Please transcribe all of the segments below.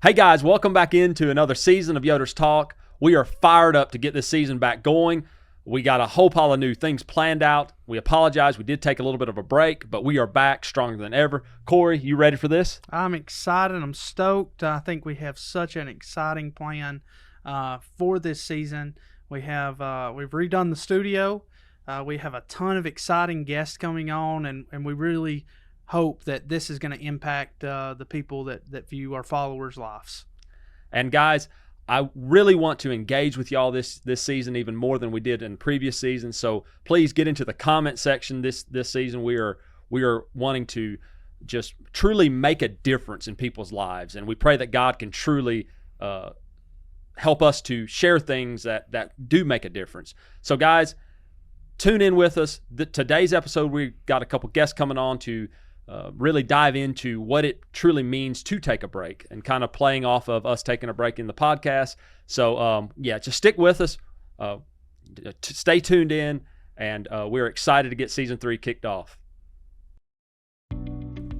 Hey guys, welcome back into another season of Yoders Talk. We are fired up to get this season back going. We got a whole pile of new things planned out. We apologize. We did take a little bit of a break, but we are back stronger than ever. Cory, you ready for this? I'm excited. I'm stoked. I think we have such an exciting plan for this season. We've redone the studio. We have a ton of exciting guests coming on, and we really hope that this is going to impact the people that view our followers' lives. And guys, I really want to engage with y'all this season even more than we did in previous seasons. So please get into the comment section this season. We are wanting to just truly make a difference in people's lives, and we pray that God can truly help us to share things that do make a difference. So guys, tune in with us. Today's episode, we got a couple guests coming on to really dive into what it truly means to take a break, and kind of playing off of us taking a break in the podcast. So just stick with us, stay tuned in, and we're excited to get season 3 kicked off.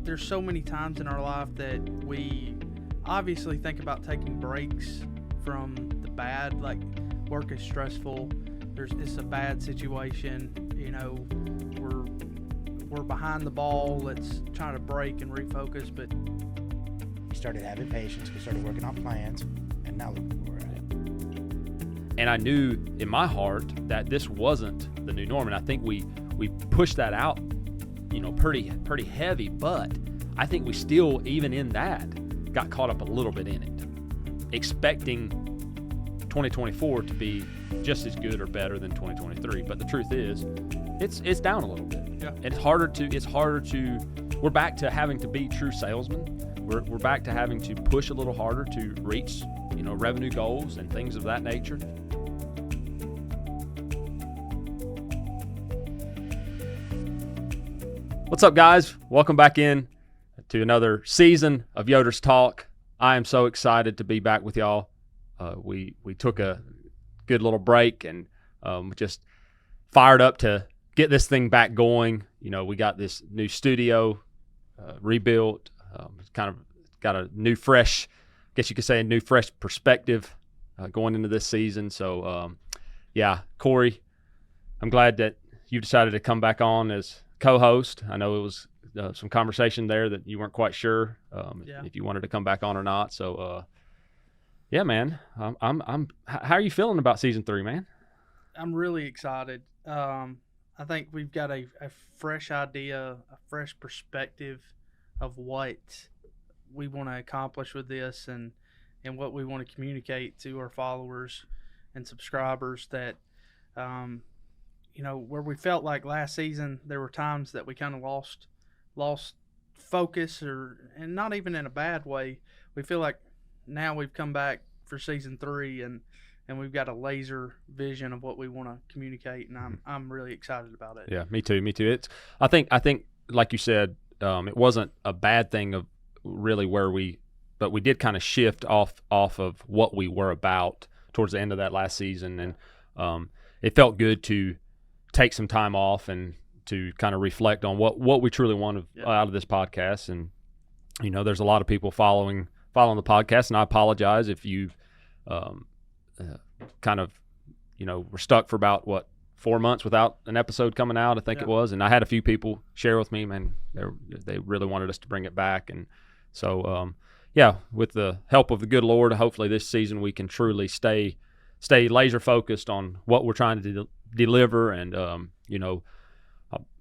There's so many times in our life that we obviously think about taking breaks from the bad, like work is stressful, it's a bad situation, we're behind the ball, let's try to break and refocus. But we started having patience, we started working on plans, and now look where we're at. And I knew in my heart that this wasn't the new norm, and I think we pushed that out, pretty heavy, but I think we still, even in that, got caught up a little bit in it, expecting 2024 to be just as good or better than 2023. But the truth is, it's down a little bit. Yeah. And it's harder to we're back to having to be true salesmen. We're back to having to push a little harder to reach, revenue goals and things of that nature. What's up, guys? Welcome back in to another season of Yoders Talk. I am so excited to be back with y'all. We took a good little break and just fired up to get this thing back going. We got this new studio rebuilt. It's kind of got a new fresh, I guess you could say a new fresh perspective going into this season. So, Cory, I'm glad that you decided to come back on as co-host. I know it was some conversation there that you weren't quite sure if you wanted to come back on or not. So, man, how are you feeling about season 3, man? I'm really excited. I think we've got a fresh idea, a fresh perspective of what we want to accomplish with this, and what we want to communicate to our followers and subscribers. That where we felt like last season there were times that we kind of lost focus, and not even in a bad way. We feel like now we've come back for season 3 and we've got a laser vision of what we want to communicate, and I'm really excited about it. Yeah, me too. I think like you said, it wasn't a bad thing of really but we did kind of shift off of what we were about towards the end of that last season, and it felt good to take some time off and to kind of reflect on what we truly wanted out of this podcast. And there's a lot of people following the podcast, and I apologize if you've we're stuck for about 4 months without an episode coming out, I think it was. And I had a few people share with me, man, they really wanted us to bring it back. And so, with the help of the good Lord, hopefully this season we can truly stay laser focused on what we're trying to deliver. And,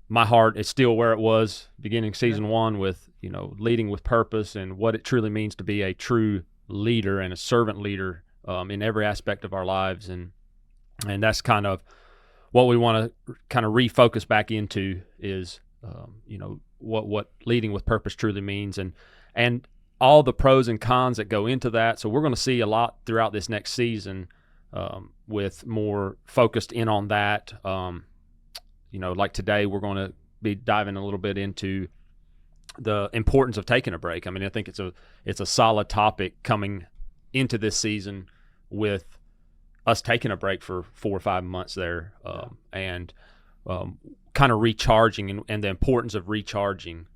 my heart is still where it was beginning season 1 with, leading with purpose and what it truly means to be a true leader and a servant leader in every aspect of our lives. And that's kind of what we want to kind of refocus back into is, what leading with purpose truly means, and all the pros and cons that go into that. So we're going to see a lot throughout this next season with more focused in on that. Like today, we're going to be diving a little bit into the importance of taking a break. I mean, I think it's a solid topic coming into this season with us taking a break for 4 or 5 months there, and kind of recharging and the importance of recharging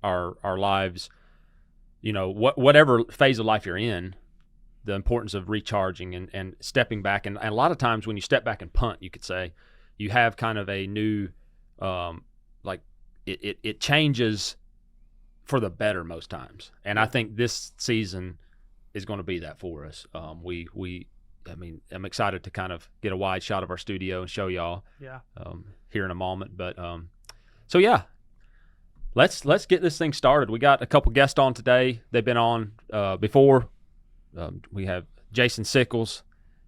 our lives whatever phase of life you're in, the importance of recharging and stepping back. And a lot of times when you step back and punt, you could say, you have kind of a new, it changes for the better most times. And I think this season is going to be that for us. I'm excited to kind of get a wide shot of our studio and show y'all here in a moment. But so yeah, let's get this thing started. We got a couple guests on today. They've been on before. We have Jason Sickles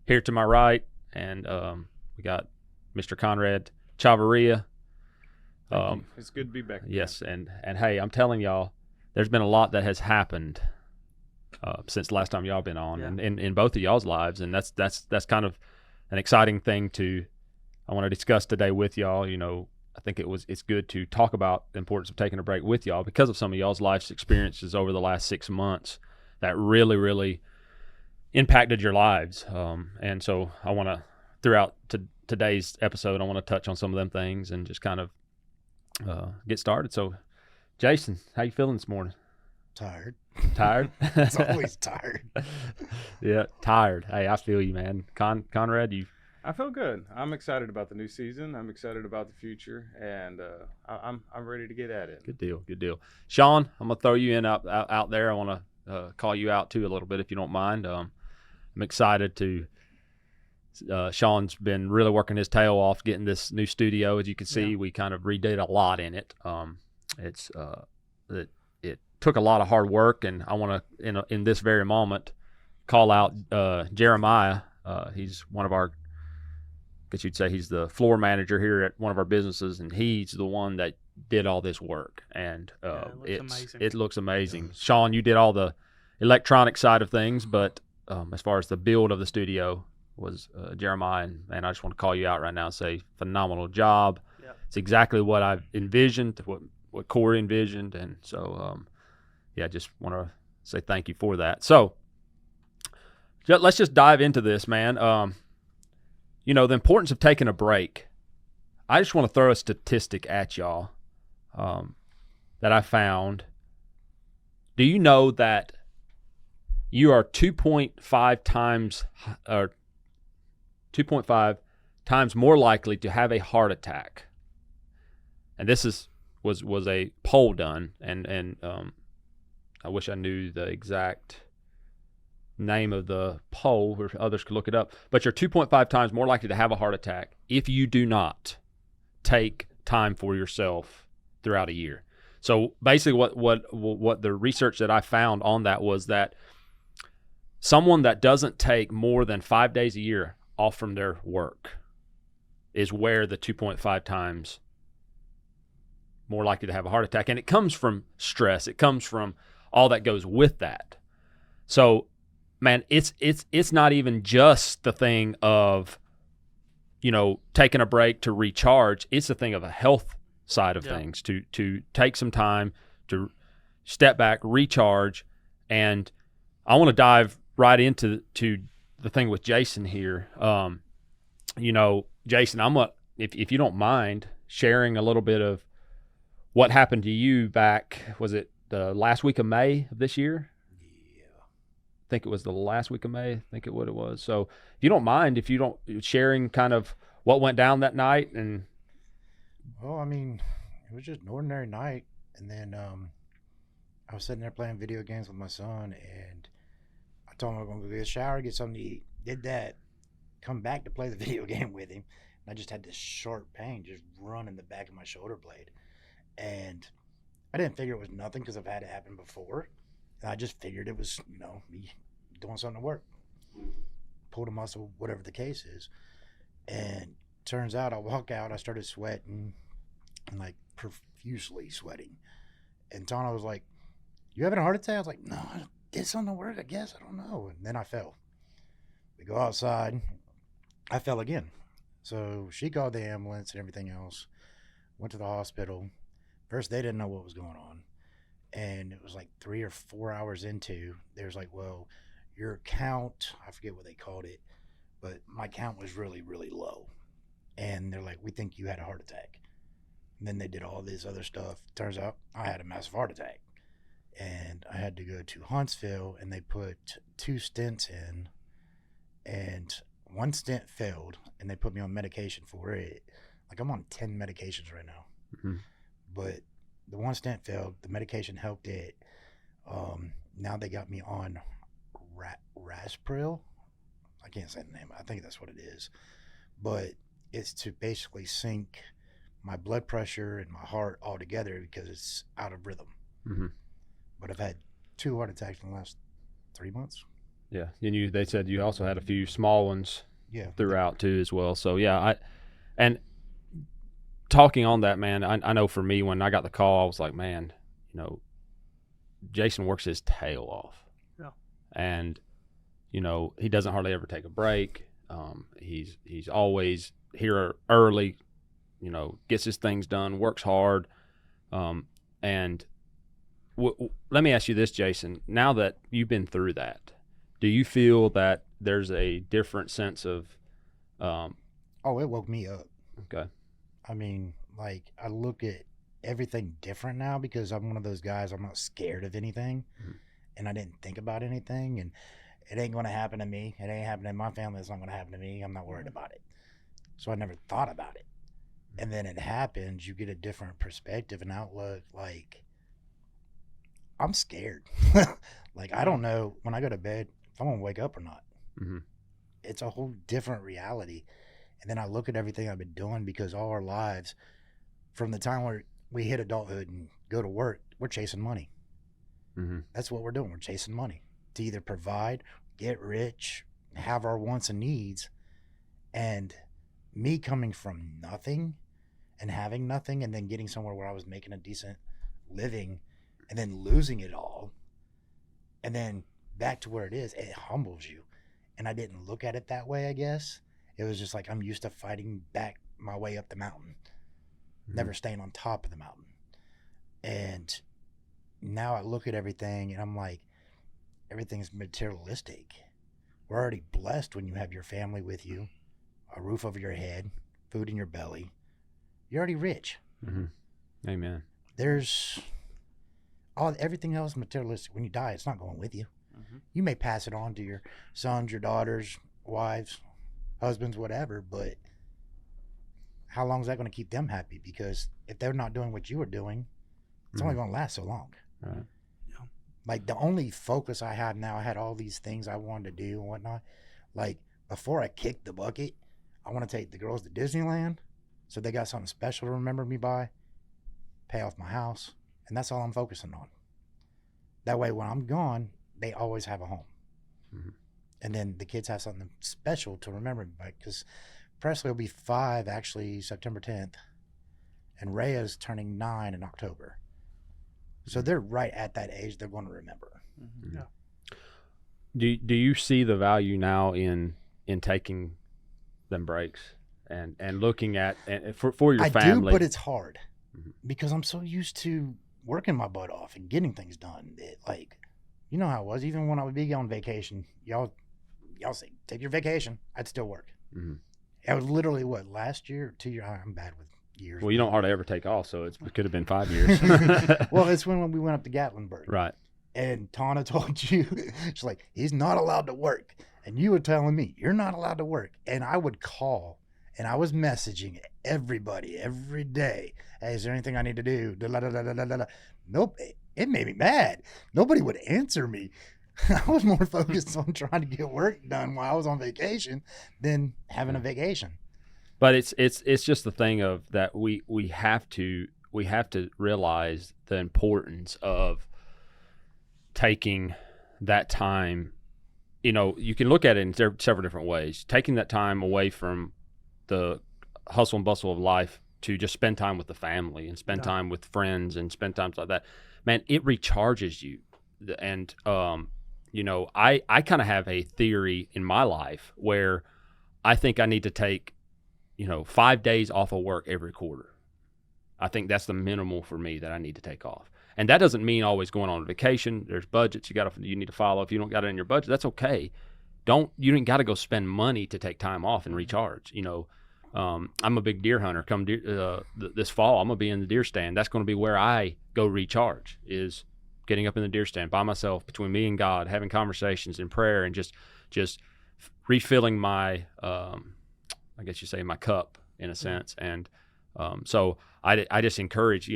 here to my right, and we got Mr. Conrad Chavarria. It's good to be back. Yes, and hey, I'm telling y'all, there's been a lot that has happened since the last time y'all been on, and in both of y'all's lives, and that's kind of an exciting thing I want to discuss today with y'all. I think it's good to talk about the importance of taking a break with y'all because of some of y'all's life's experiences over the last 6 months that really, really impacted your lives. And so I want to, throughout today's episode, I want to touch on some of them things and just kind of get started. So, Jason, how you feeling this morning? Tired. Tired? It's always tired. Yeah, tired. Hey, I feel you, man. Conrad, I feel good. I'm excited about the new season. I'm excited about the future, and I'm ready to get at it. Good deal. Sean, I'm gonna throw you in out there. I want to call you out too a little bit if you don't mind. I'm excited to. Sean's been really working his tail off getting this new studio. As you can see, we kind of redid a lot in it. It took a lot of hard work, and I want to in this very moment call out Jeremiah. He's one of our, I guess you'd say he's the floor manager here at one of our businesses, and he's the one that did all this work. And it looks amazing. Sean, you did all the electronic side of things, but as far as the build of the studio was Jeremiah, and I just want to call you out right now and say phenomenal job. Yep. It's exactly what I've envisioned, what Cory envisioned, and so just want to say thank you for that. So let's just dive into this, man. The importance of taking a break. I just want to throw a statistic at y'all that I found. Do you know that you are 2.5 times more likely to have a heart attack? And this was a poll done, and I wish I knew the exact name of the poll where others could look it up, but you're 2.5 times more likely to have a heart attack if you do not take time for yourself throughout a year. So basically what the research that I found on that was that someone that doesn't take more than 5 days a year off from their work is where the 2.5 times more likely to have a heart attack. And it comes from stress. It comes from all that goes with that. So man, it's not even just the thing of, taking a break to recharge. It's the thing of a health side of things, to take some time to step back, recharge. And I want to dive right into the thing with Jason here. Jason, if you don't mind sharing a little bit of what happened to you back, was it the last week of May of this year? I think it was the last week of May. I think it was. So if you don't mind, sharing kind of what went down that night. And well, it was just an ordinary night. And then I was sitting there playing video games with my son, and I told him I was going to go get a shower, get something to eat. Did that, come back to play the video game with him. And I just had this sharp pain just run in the back of my shoulder blade. And I didn't figure it was nothing because I've had it happen before. I just figured it was, me doing something to work. Pulled a muscle, whatever the case is. And turns out I walk out, I started sweating, and like profusely sweating. And Tana was like, "You having a heart attack?" I was like, "No, I did something to work, I guess. I don't know." And then I fell. We go outside. I fell again. So she called the ambulance and everything else. Went to the hospital. First, they didn't know what was going on. And it was like 3 or 4 hours into, there's like, well, your count, I forget what they called it, but my count was really, really low. And they're like, we think you had a heart attack. And then they did all this other stuff. Turns out I had a massive heart attack. and I had to go to Huntsville, and they put 2 stents in, and 1 stent failed, and they put me on medication for it. Like, I'm on 10 medications right now. Mm-hmm. But the 1 stent failed. The medication helped it. Now they got me on Raspril. I can't say the name. I think that's what it is. But it's to basically sync my blood pressure and my heart all together because it's out of rhythm. Mm-hmm. But I've had 2 heart attacks in the last 3 months. Yeah, and they said you also had a few small ones throughout too as well. So and talking on that, man, I know for me when I got the call, I was like, man, Jason works his tail off. Yeah. And he doesn't hardly ever take a break. He's always here early, gets his things done, works hard. And let me ask you this, Jason, now that you've been through that, do you feel that there's a different sense of it woke me up. Okay. I mean, like, I look at everything different now because I'm one of those guys, I'm not scared of anything. Mm-hmm. And I didn't think about anything, and it ain't going to happen to me. It ain't happening to my family. It's not going to happen to me. I'm not worried about it. So I never thought about it. And then it happens, you get a different perspective and outlook. Like, I'm scared. Like, I don't know when I go to bed if I'm going to wake up or not. Mm-hmm. It's a whole different reality. And then I look at everything I've been doing because all our lives, from the time where we hit adulthood and go to work, we're chasing money. Mm-hmm. That's what we're doing. We're chasing money to either provide, get rich, have our wants and needs. And me coming from nothing and having nothing and then getting somewhere where I was making a decent living and then losing it all and then back to where it is, it humbles you. And I didn't look at it that way, I guess. It was just like I'm used to fighting back my way up the mountain, never staying on top of the mountain. And now I look at everything and I'm like, everything's materialistic. We're already blessed when you have your family with you, a roof over your head, food in your belly. You're already rich. Mm-hmm. Amen. There's everything else materialistic. When you die, it's not going with you. Mm-hmm. You may pass it on to your sons, your daughters, wives, husbands, whatever, but how long is that going to keep them happy? Because if they're not doing what you were doing, it's only going to last so long. Right. Yeah. Like, the only focus I have now, I had all these things I wanted to do and whatnot. Like, before I kicked the bucket, I want to take the girls to Disneyland so they got something special to remember me by, pay off my house, and that's all I'm focusing on. That way, when I'm gone, they always have a home. Mm-hmm. And then the kids have something special to remember me by, because Presley will be 5 actually September 10th, and Rhea's turning 9 in October. So they're right at that age they're going to remember. Mm-hmm. Yeah. Do you see the value now in taking them breaks and looking at for your family? I do, but it's hard because I'm so used to working my butt off and getting things done. Like, you know how it was. Even when I would be on vacation, y'all say, take your vacation. I'd still work. Mm-hmm. It was literally, last year or 2 years? I'm bad with years. Well, you don't hardly ever take off, so it could have been 5 years. Well, it's when we went up to Gatlinburg. Right. And Tana told you, she's like, he's not allowed to work. And you were telling me, you're not allowed to work. And I would call, and I was messaging everybody every day. Hey, is there anything I need to do? Nope. It made me mad. Nobody would answer me. I was more focused on trying to get work done while I was on vacation than having a vacation. But it's just the thing of that we have to realize the importance of taking that time. You can look at it in several different ways. Taking that time away from the hustle and bustle of life to just spend time with the family and spend time with friends and spend time like that. Man, it recharges you. And I kind of have a theory in my life where I think I need to take 5 days off of work every quarter. I think that's the minimal for me that I need to take off. And that doesn't mean always going on vacation. There's budgets you need to follow. If you don't got it in your budget, that's okay. You didn't got to go spend money to take time off and recharge. I'm a big deer hunter. This fall, I'm gonna be in the deer stand. That's going to be where I go recharge. Is getting up in the deer stand by myself between me and God, having conversations in prayer, and just refilling my, I guess you say, my cup in a sense. And so I just encourage,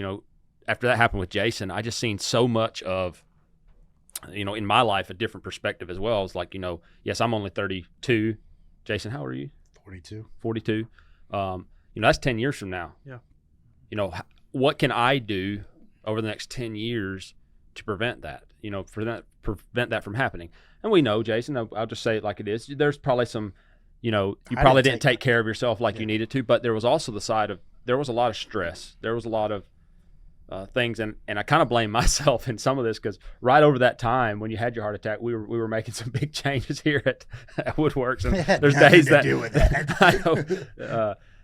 after that happened with Jason, I just seen so much of, in my life, a different perspective as well. It's like, yes, I'm only 32. Jason, how old are you? 42. 42. That's 10 years from now. Yeah. What can I do over the next 10 years to prevent that, prevent that from happening? And we know, Jason, I'll just say it like it is. There's probably some, you probably didn't take care of yourself like you needed to, but there was also the side of, there was a lot of stress. There was a lot of things. And I kind of blame myself in some of this, because right over that time when you had your heart attack, we were making some big changes here at Woodworks. And there's days that, do with that. I know,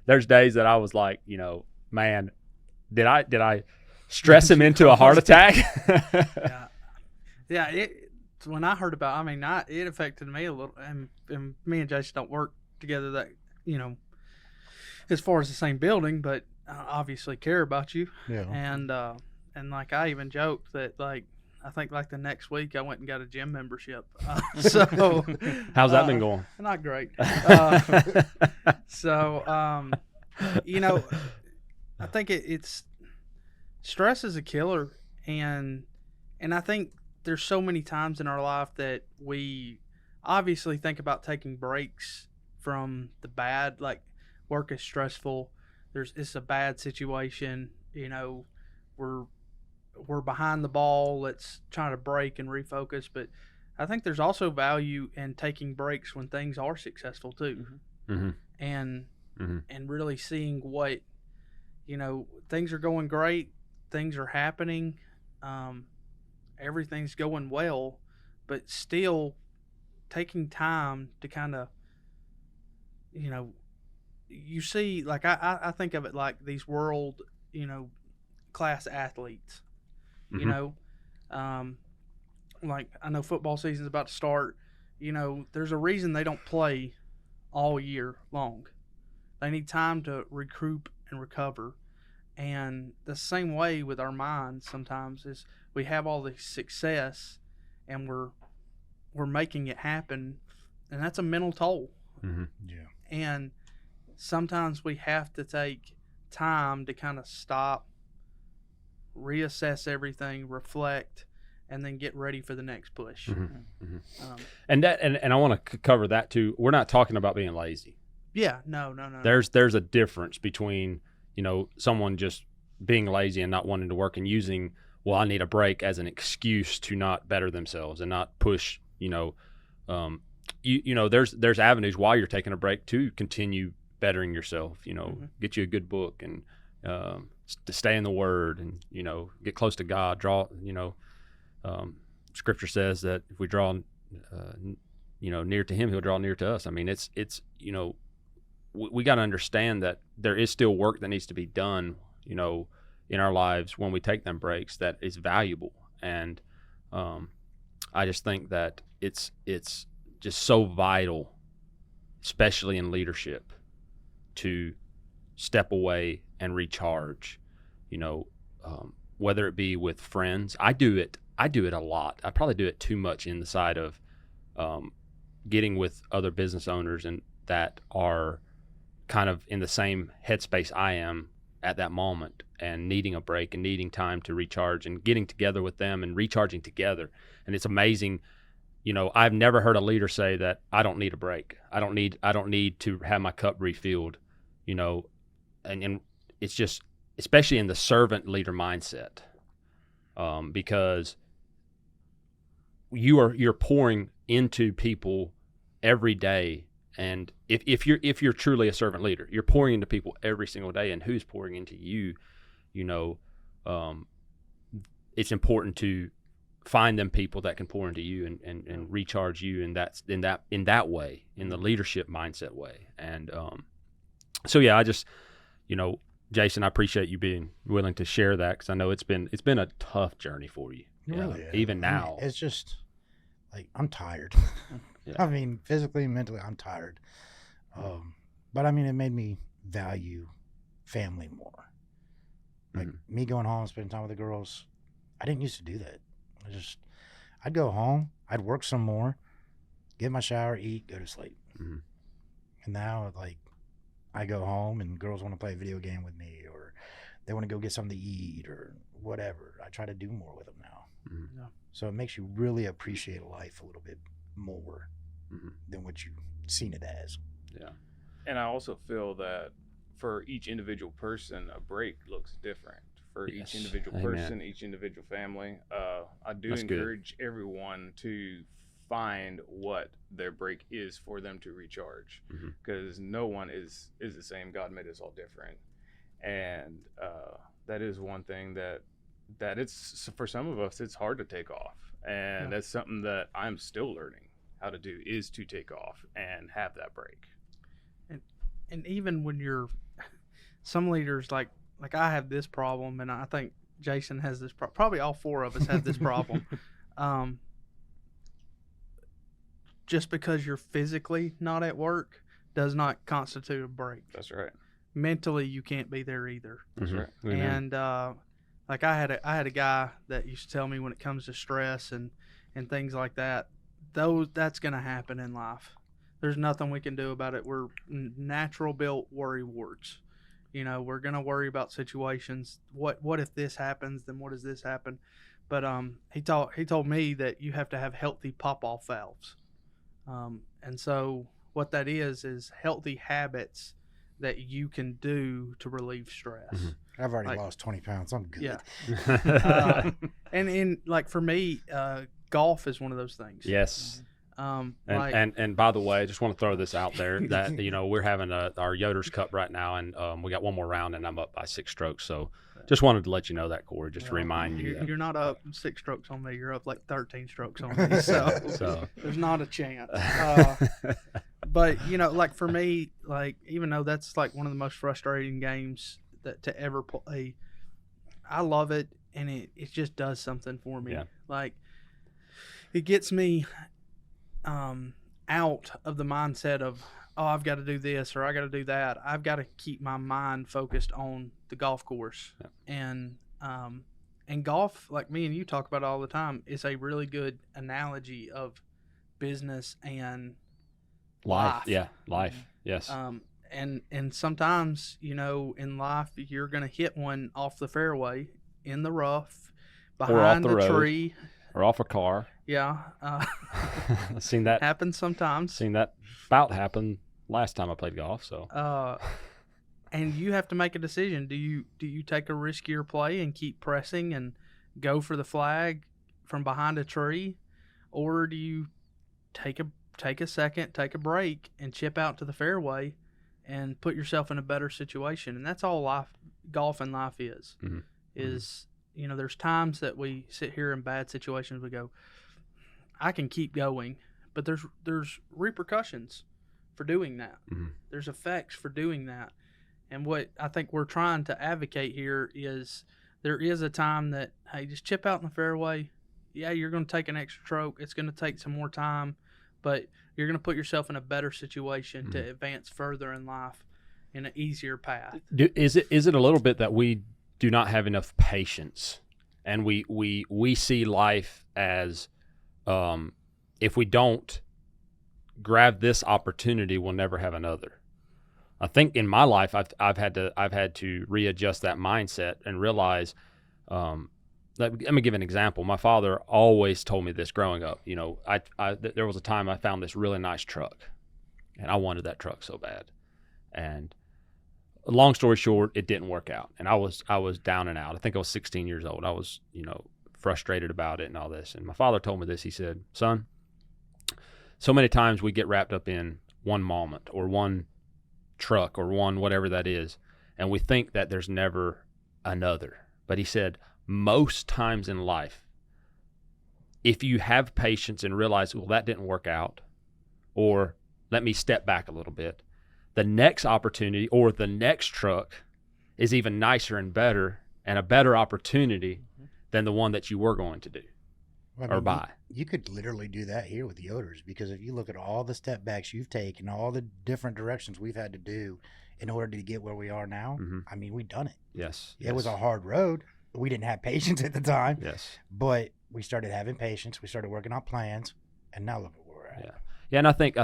there's days that I was like, man, did I stress him into a heart attack? Yeah. When I heard about, it affected me a little, and me and Jason don't work together that, as far as the same building, but I obviously care about you. Yeah. And like I even joked that, like, I think like the next week I went and got a gym membership. So how's that been going? Not great. So I think it's stress is a killer, and I think there's so many times in our life that we obviously think about taking breaks from the bad, like work is stressful. It's a bad situation. We're behind the ball. Let's try to break and refocus. But I think there's also value in taking breaks when things are successful too, mm-hmm. and Mm-hmm. really seeing what, things are going great, things are happening, everything's going well, but still taking time to kind of, you see, like I think of it like these world, class athletes, Mm-hmm. Like I know football season's about to start. There's a reason they don't play all year long. They need time to recoup and recover. And the same way with our minds sometimes is we have all this success and we're making it happen, and that's a mental toll. Mm-hmm. Yeah. And sometimes we have to take time to kind of stop, reassess everything, reflect, and then get ready for the next push. Mm-hmm. Mm-hmm. And I want to cover that too. We're not talking about being lazy. Yeah, no. There's a difference between, someone just being lazy and not wanting to work and using, well, I need a break as an excuse to not better themselves and not push, there's avenues while you're taking a break to continue bettering yourself, Mm-hmm. get you a good book and to stay in the Word and, get close to God, draw, Scripture says that if we draw, near to Him, He'll draw near to us. I mean, it's we got to understand that there is still work that needs to be done, in our lives when we take them breaks that is valuable. And I just think that it's just so vital, especially in leadership, to step away and recharge, whether it be with friends. I do it a lot. I probably do it too much in the side of getting with other business owners and that are kind of in the same headspace I am at that moment and needing a break and needing time to recharge and getting together with them and recharging together. And it's amazing. I've never heard a leader say that I don't need a break. I don't need to have my cup refilled, and it's just, especially in the servant leader mindset, because you're pouring into people every day. And if you're truly a servant leader, you're pouring into people every single day. And who's pouring into you? It's important to find them people that can pour into you and recharge you, and that's in that way, in the leadership mindset way. And so yeah, I just, Jason, I appreciate you being willing to share that, because I know it's been a tough journey for you. Really is. Even now. It's just like I'm tired. Yeah. Physically, mentally, I'm tired. But it made me value family more. Like me going home, spending time with the girls. I didn't used to do that. I'd go home, I'd work some more, get my shower, eat, go to sleep. Mm-hmm. And now, like, I go home and girls want to play a video game with me, or they want to go get something to eat or whatever. I try to do more with them now. Mm-hmm. Yeah. So it makes you really appreciate life a little bit more Mm-hmm. than what you've seen it as. Yeah. And I also feel that for each individual person, a break looks different. For Yes. each individual Amen. person, each individual family, I do That's good. encourage everyone to find what their break is for them to recharge, because no one is the same. God made us all different, and that is one thing that it's, for some of us, it's hard to take off, and that's something that I'm still learning how to do, is to take off and have that break. And even when you're, some leaders, like I have this problem, and I think Jason has this probably all four of us have this problem. Just because you're physically not at work does not constitute a break. That's right. Mentally, you can't be there either. That's right. And like I had a guy that used to tell me, when it comes to stress and things like that, that's going to happen in life. There's nothing we can do about it. We're natural built worry warts. You know, we're going to worry about situations. What if this happens? Then what does this happen? But he told me that you have to have healthy pop-off valves. And so what that is healthy habits that you can do to relieve stress. Mm-hmm. I've already lost 20 pounds. I'm good. Yeah. And like for me, golf is one of those things. Yes. And by the way, I just want to throw this out there that, you know, we're having our Yoders Cup right now, and we got one more round, and I'm up by 6 strokes. So just wanted to let you know that, Cory, just to remind you. You're not up 6 strokes on me. You're up like 13 strokes on me. So there's not a chance. But, you know, like for me, like, even though that's like one of the most frustrating games to ever play, I love it, and it just does something for me. Yeah. Like, it gets me out of the mindset of, oh, I've got to do this or I got to do that. I've got to keep my mind focused on the golf course. Yeah. And golf, like me and you talk about it all the time, is a really good analogy of business and life. Yeah, life. Yes. And sometimes, you know, in life, you're going to hit one off the fairway, in the rough, behind the tree, or off a car. Yeah. I've seen that happen sometimes. Seen that bout happen last time I played golf. So. And you have to make a decision. Do you take a riskier play and keep pressing and go for the flag from behind a tree, or do you take a second, take a break, and chip out to the fairway and put yourself in a better situation? And that's all golf and life is. Mm-hmm. You know, there's times that we sit here in bad situations, we go, I can keep going, but there's repercussions for doing that. Mm-hmm. There's effects for doing that. And what I think we're trying to advocate here is there is a time that, hey, just chip out in the fairway. Yeah, you're going to take an extra stroke. It's going to take some more time, but you're going to put yourself in a better situation mm-hmm. to advance further in life in an easier path. Is it a little bit that we do not have enough patience, and we see life as if we don't grab this opportunity, we'll never have another. I think in my life I've had to readjust that mindset and realize let me give an example. My father always told me this growing up. You know, there was a time I found this really nice truck, and I wanted that truck so bad. And long story short, it didn't work out, and I was down and out. I think I was 16 years old. I was, you know, frustrated about it and all this. And my father told me this. He said, "Son, so many times we get wrapped up in one moment or one truck or one whatever that is, and we think that there's never another." But he said, most times in life, if you have patience and realize, well, that didn't work out, or let me step back a little bit, the next opportunity or the next truck is even nicer and better and a better opportunity than the one that you were going to do or buy. You could literally do that here with the Yoders, because if you look at all the step backs you've taken, all the different directions we've had to do in order to get where we are now, mm-hmm. I mean, we've done it. Yes. It was a hard road, we didn't have patience at the time. Yes. But we started having patience. We started working on plans, and now look at where we're at. Yeah, and I think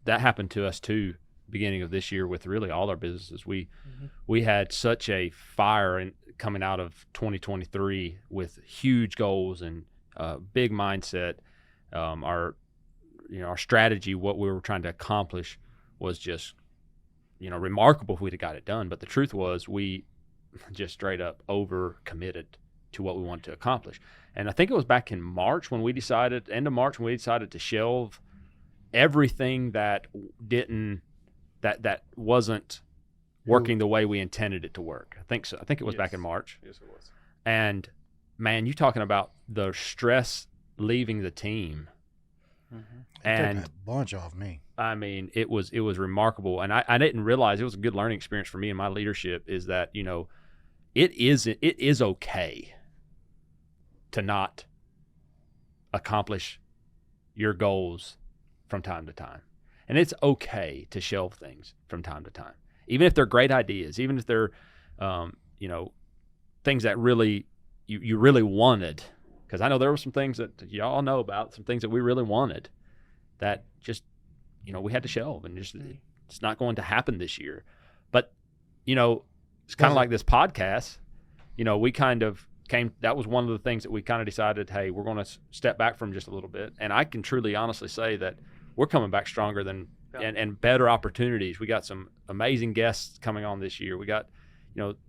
that happened to us too, beginning of this year with really all our businesses. We had such a fire coming out of 2023 with huge goals and big mindset. Our strategy, what we were trying to accomplish, was just remarkable if we'd have got it done. But the truth was, we just straight up over committed to what we wanted to accomplish. And I think it was back in March when we decided, end of March, when we decided to shelve everything that wasn't working the way we intended it to work. I think so. I think it was back in March. Yes, it was. And man, you talking about the stress leaving the team. And took a bunch off me. I mean, it was remarkable. And I didn't realize, it was a good learning experience for me and my leadership, is that, it is okay to not accomplish your goals from time to time. And it's okay to shelve things from time to time, even if they're great ideas, even if they're, things that really you really wanted. Because I know there were some things that y'all know about, some things that we really wanted that just, we had to shelve, and just it's not going to happen this year. But, it's kind of like this podcast. We kind of that was one of the things that we kind of decided, hey, we're going to step back from just a little bit. And I can truly, honestly say that we're coming back stronger than and better opportunities. We got some amazing guests coming on this year. We got,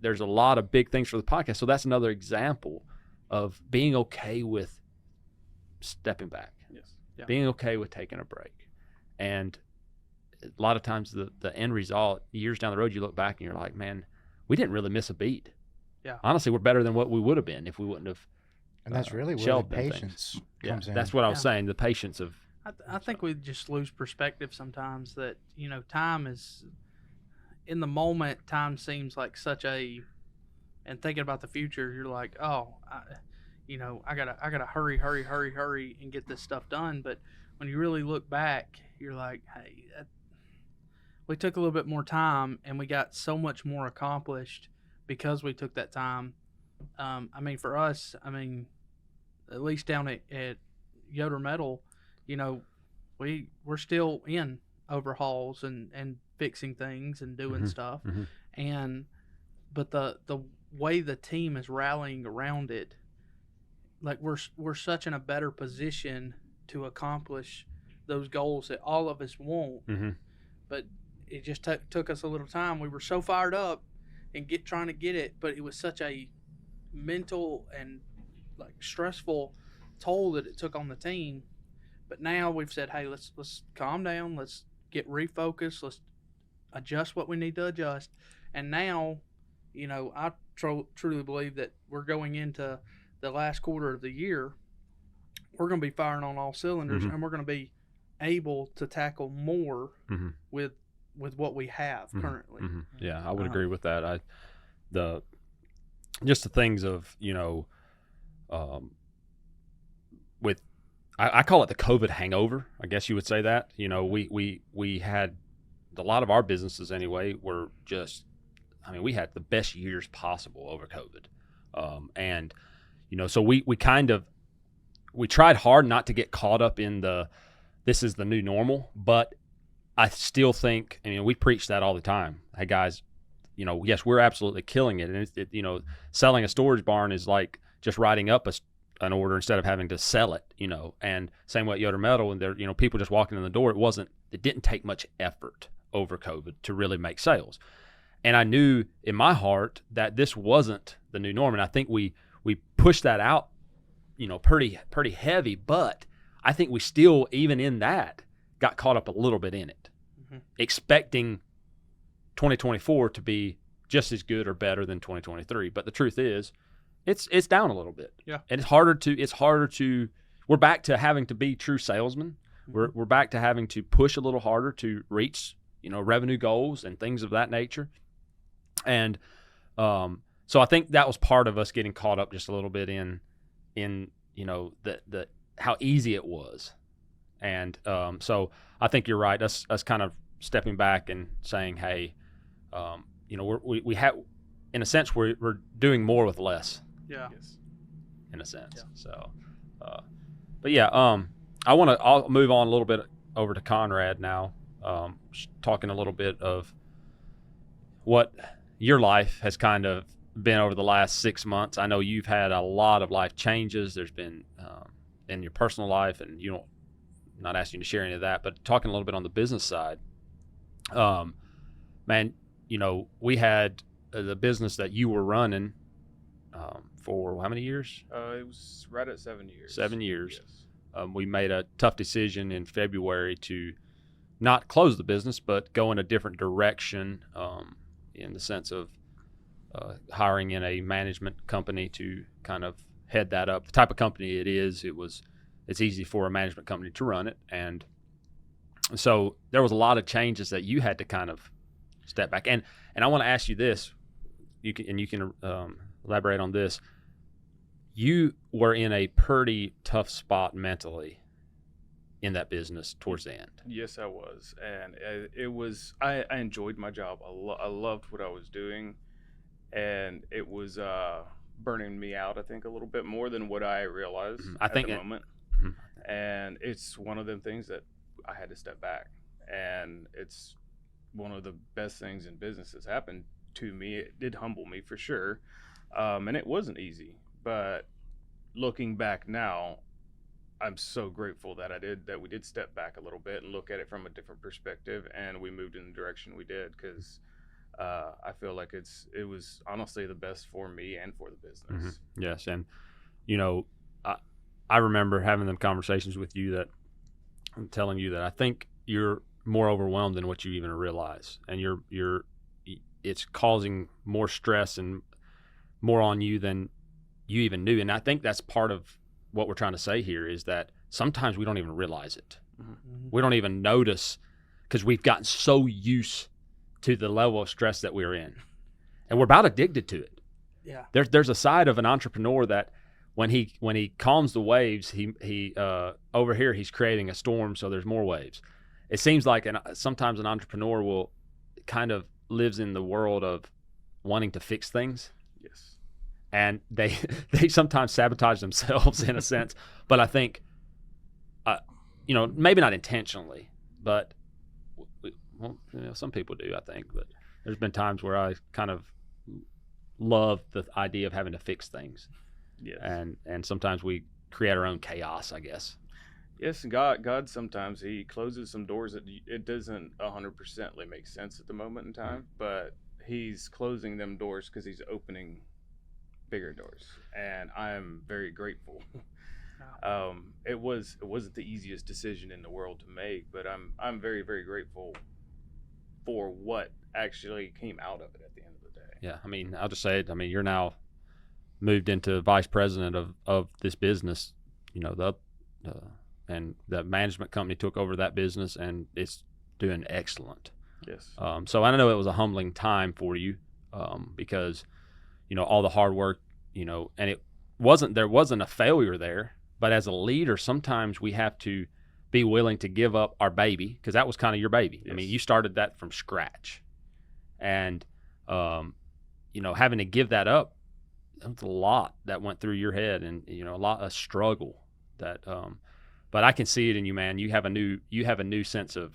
there's a lot of big things for the podcast. So that's another example of being okay with stepping back. Yes. Yeah. Being okay with taking a break. And a lot of times the end result, years down the road, you look back and you're like, man, we didn't really miss a beat. Yeah. Honestly, we're better than what we would have been if we wouldn't have. And that's really where the patience comes in. That's what I was saying, the patience of. I think we just lose perspective sometimes that, time is, in the moment, time seems like such a, and thinking about the future, you're like, oh, I gotta hurry and get this stuff done. But when you really look back, you're like, hey, we took a little bit more time and we got so much more accomplished because we took that time. For us, at least down at Yoder Metal, we're still in overhauls and fixing things and doing stuff. But the way the team is rallying around it, like we're such in a better position to accomplish those goals that all of us want. But it just took us a little time. We were so fired up and trying to get it, but it was such a mental and like stressful toll that it took on the team. But now we've said, hey, let's calm down, let's get refocused, let's adjust what we need to adjust. And now, I truly believe that we're going into the last quarter of the year, we're going to be firing on all cylinders, and we're going to be able to tackle more with what we have currently. Yeah, I would agree with that. Just the things of, I call it the COVID hangover. I guess you would say that. We had a lot of our businesses anyway were just, we had the best years possible over COVID. And, so we tried hard not to get caught up in this is the new normal, but I still think, we preach that all the time. Hey guys, yes, we're absolutely killing it. And selling a storage barn is like just writing up an order instead of having to sell it, and same way at Yoder Metal, and there, people just walking in the door, it didn't take much effort over COVID to really make sales. And I knew in my heart that this wasn't the new norm. And I think we pushed that out, pretty heavy, but I think we still, even in that, got caught up a little bit in it, expecting 2024 to be just as good or better than 2023. But the truth is, it's down a little bit. Yeah. And it's harder to, we're back to having to be true salesmen. We're back to having to push a little harder to reach, revenue goals and things of that nature. And so I think that was part of us getting caught up just a little bit in the how easy it was. And so I think you're right. Us kind of stepping back and saying, hey, we have, in a sense, we're doing more with less. Yeah. Yes. in a sense. Yeah. So, but yeah, I'll move on a little bit over to Conrad now, talking a little bit of what your life has kind of been over the last 6 months. I know you've had a lot of life changes. There's been in your personal life, and not asking you to share any of that, but talking a little bit on the business side. Man, we had the business that you were running for how many years? It was right at 7 years. 7 years. Yes. We made a tough decision in February to not close the business, but go in a different direction, in the sense of hiring in a management company to kind of head that up. The type of company it is, it's easy for a management company to run it. And so there was a lot of changes that you had to kind of step back. And I want to ask you this, you can elaborate on this. You were in a pretty tough spot mentally in that business towards the end. Yes, I was. And it was, I enjoyed my job. I loved what I was doing. And it was burning me out, I think, a little bit more than what I realized at the moment. And it's one of them things that I had to step back. And it's one of the best things in business that's happened to me. It did humble me for sure. And it wasn't easy. But looking back now, I'm so grateful that we did step back a little bit and look at it from a different perspective, and we moved in the direction we did, because I feel like it was honestly the best for me and for the business. Yes, and I remember having them conversations with you that I'm telling you that I think you're more overwhelmed than what you even realize, and it's causing more stress and more on you than you even knew. And I think that's part of what we're trying to say here, is that sometimes we don't even realize it. We don't even notice, because we've gotten so used to the level of stress that we're in, and we're about addicted to it. Yeah. There's a side of an entrepreneur that when he calms the waves, he over here he's creating a storm, so there's more waves. It seems like sometimes an entrepreneur will kind of lives in the world of wanting to fix things. Yes. And they sometimes sabotage themselves in a sense. But I think, maybe not intentionally, but some people do, I think. But there's been times where I kind of love the idea of having to fix things. Yes. And sometimes we create our own chaos, I guess. Yes, God sometimes he closes some doors that it doesn't 100% make sense at the moment in time, but he's closing them doors because he's opening bigger doors, and I'm very grateful. It wasn't the easiest decision in the world to make, but I'm very, very grateful for what actually came out of it at the end of the day. Yeah, I mean, I'll just say it. I mean, you're now moved into vice president of this business. And the management company took over that business, and it's doing excellent. Yes. So I know it was a humbling time for you, because all the hard work, and there wasn't a failure there, but as a leader, sometimes we have to be willing to give up our baby, because that was kind of your baby. Yes. I mean, you started that from scratch, and having to give that up, that's a lot that went through your head, and a lot of struggle that. But I can see it in you, man. You have a new sense of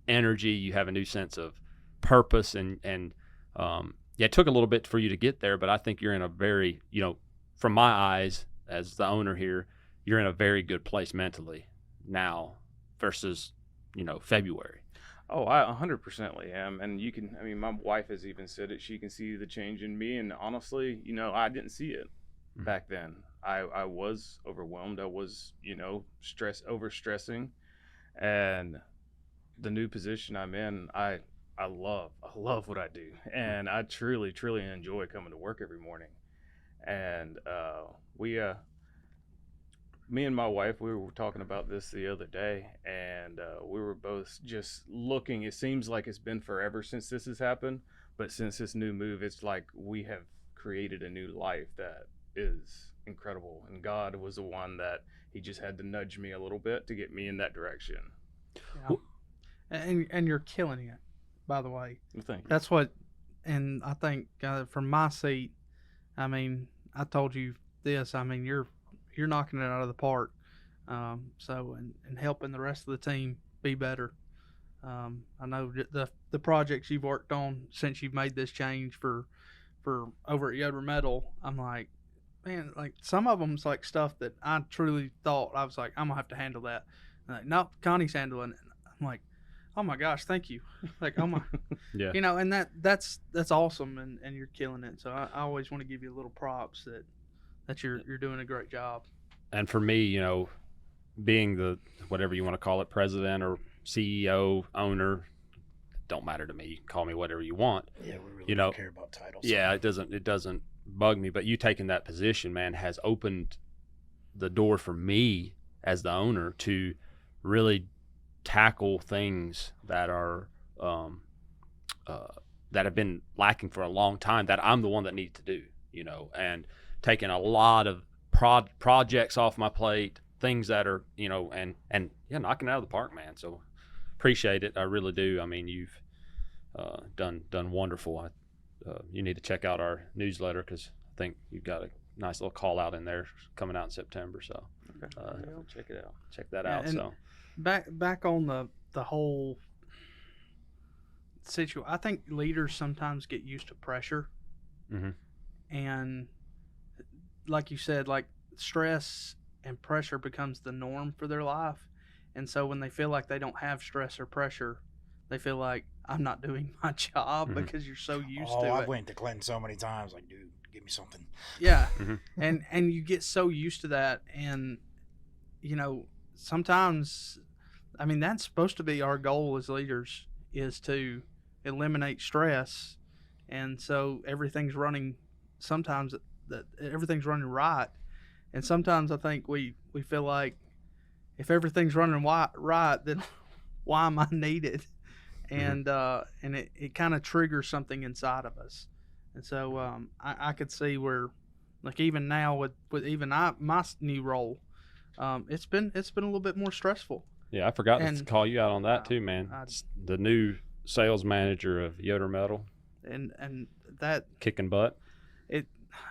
energy. You have a new sense of purpose, and it took a little bit for you to get there, but I think you're in a very, from my eyes as the owner here, you're in a very good place mentally now versus, February. Oh, I 100% am. And my wife has even said it. She can see the change in me. And honestly, I didn't see it back then. I was overwhelmed. I was, overstressing. And the new position I'm in, I love what I do, and I truly, truly enjoy coming to work every morning. And me and my wife, we were talking about this the other day, and we were both just looking. It seems like it's been forever since this has happened, but since this new move, it's like we have created a new life that is incredible. And God was the one that he just had to nudge me a little bit to get me in that direction. Yeah. And you're killing it, by the way. Thank you. That's what, and I think from my seat, I mean, I told you this. I mean, you're knocking it out of the park. And helping the rest of the team be better. I know the projects you've worked on since you've made this change for over at Yoder Metal. I'm like, man, like some of them's like stuff that I truly thought I was like, I'm gonna have to handle that. And like, nope, Connie's handling it. I'm like, oh my gosh, thank you. Like, oh my, Yeah. you know, and that's awesome, and you're killing it. So I always want to give you a little props that you're doing a great job. And for me, you know, being the whatever you want to call it, president or CEO, owner, don't matter to me. You can call me whatever you want. Yeah, we really you know, don't care about titles. Yeah, it doesn't bug me. But you taking that position, man, has opened the door for me as the owner to really tackle things that are that have been lacking for a long time that I'm the one that needs to do, you know, and taking a lot of projects off my plate, things that are, you know, and yeah, knocking it out of the park, man. So appreciate it. I really do. I mean, you've done wonderful. You need to check out our newsletter because I think you've got a nice little call out in there coming out in September. So check it out. Check that out. So back on the whole situation, I think leaders sometimes get used to pressure, and like you said, like stress and pressure becomes the norm for their life, and so when they feel like they don't have stress or pressure, they feel like I'm not doing my job because you're so used to it. I went to Clinton so many times, like, dude, give me something. Yeah, and you get so used to that, and you know, sometimes, I mean, that's supposed to be our goal as leaders, is to eliminate stress, and so everything's running. Sometimes that everything's running right, and sometimes I think we feel like if everything's running right, then why am I needed? And it kind of triggers something inside of us, and so I could see where, like, even now with even my new role, it's been a little bit more stressful. Yeah, I forgot to call you out on that too, man. The new sales manager of Yoder Metal, and that kicking butt.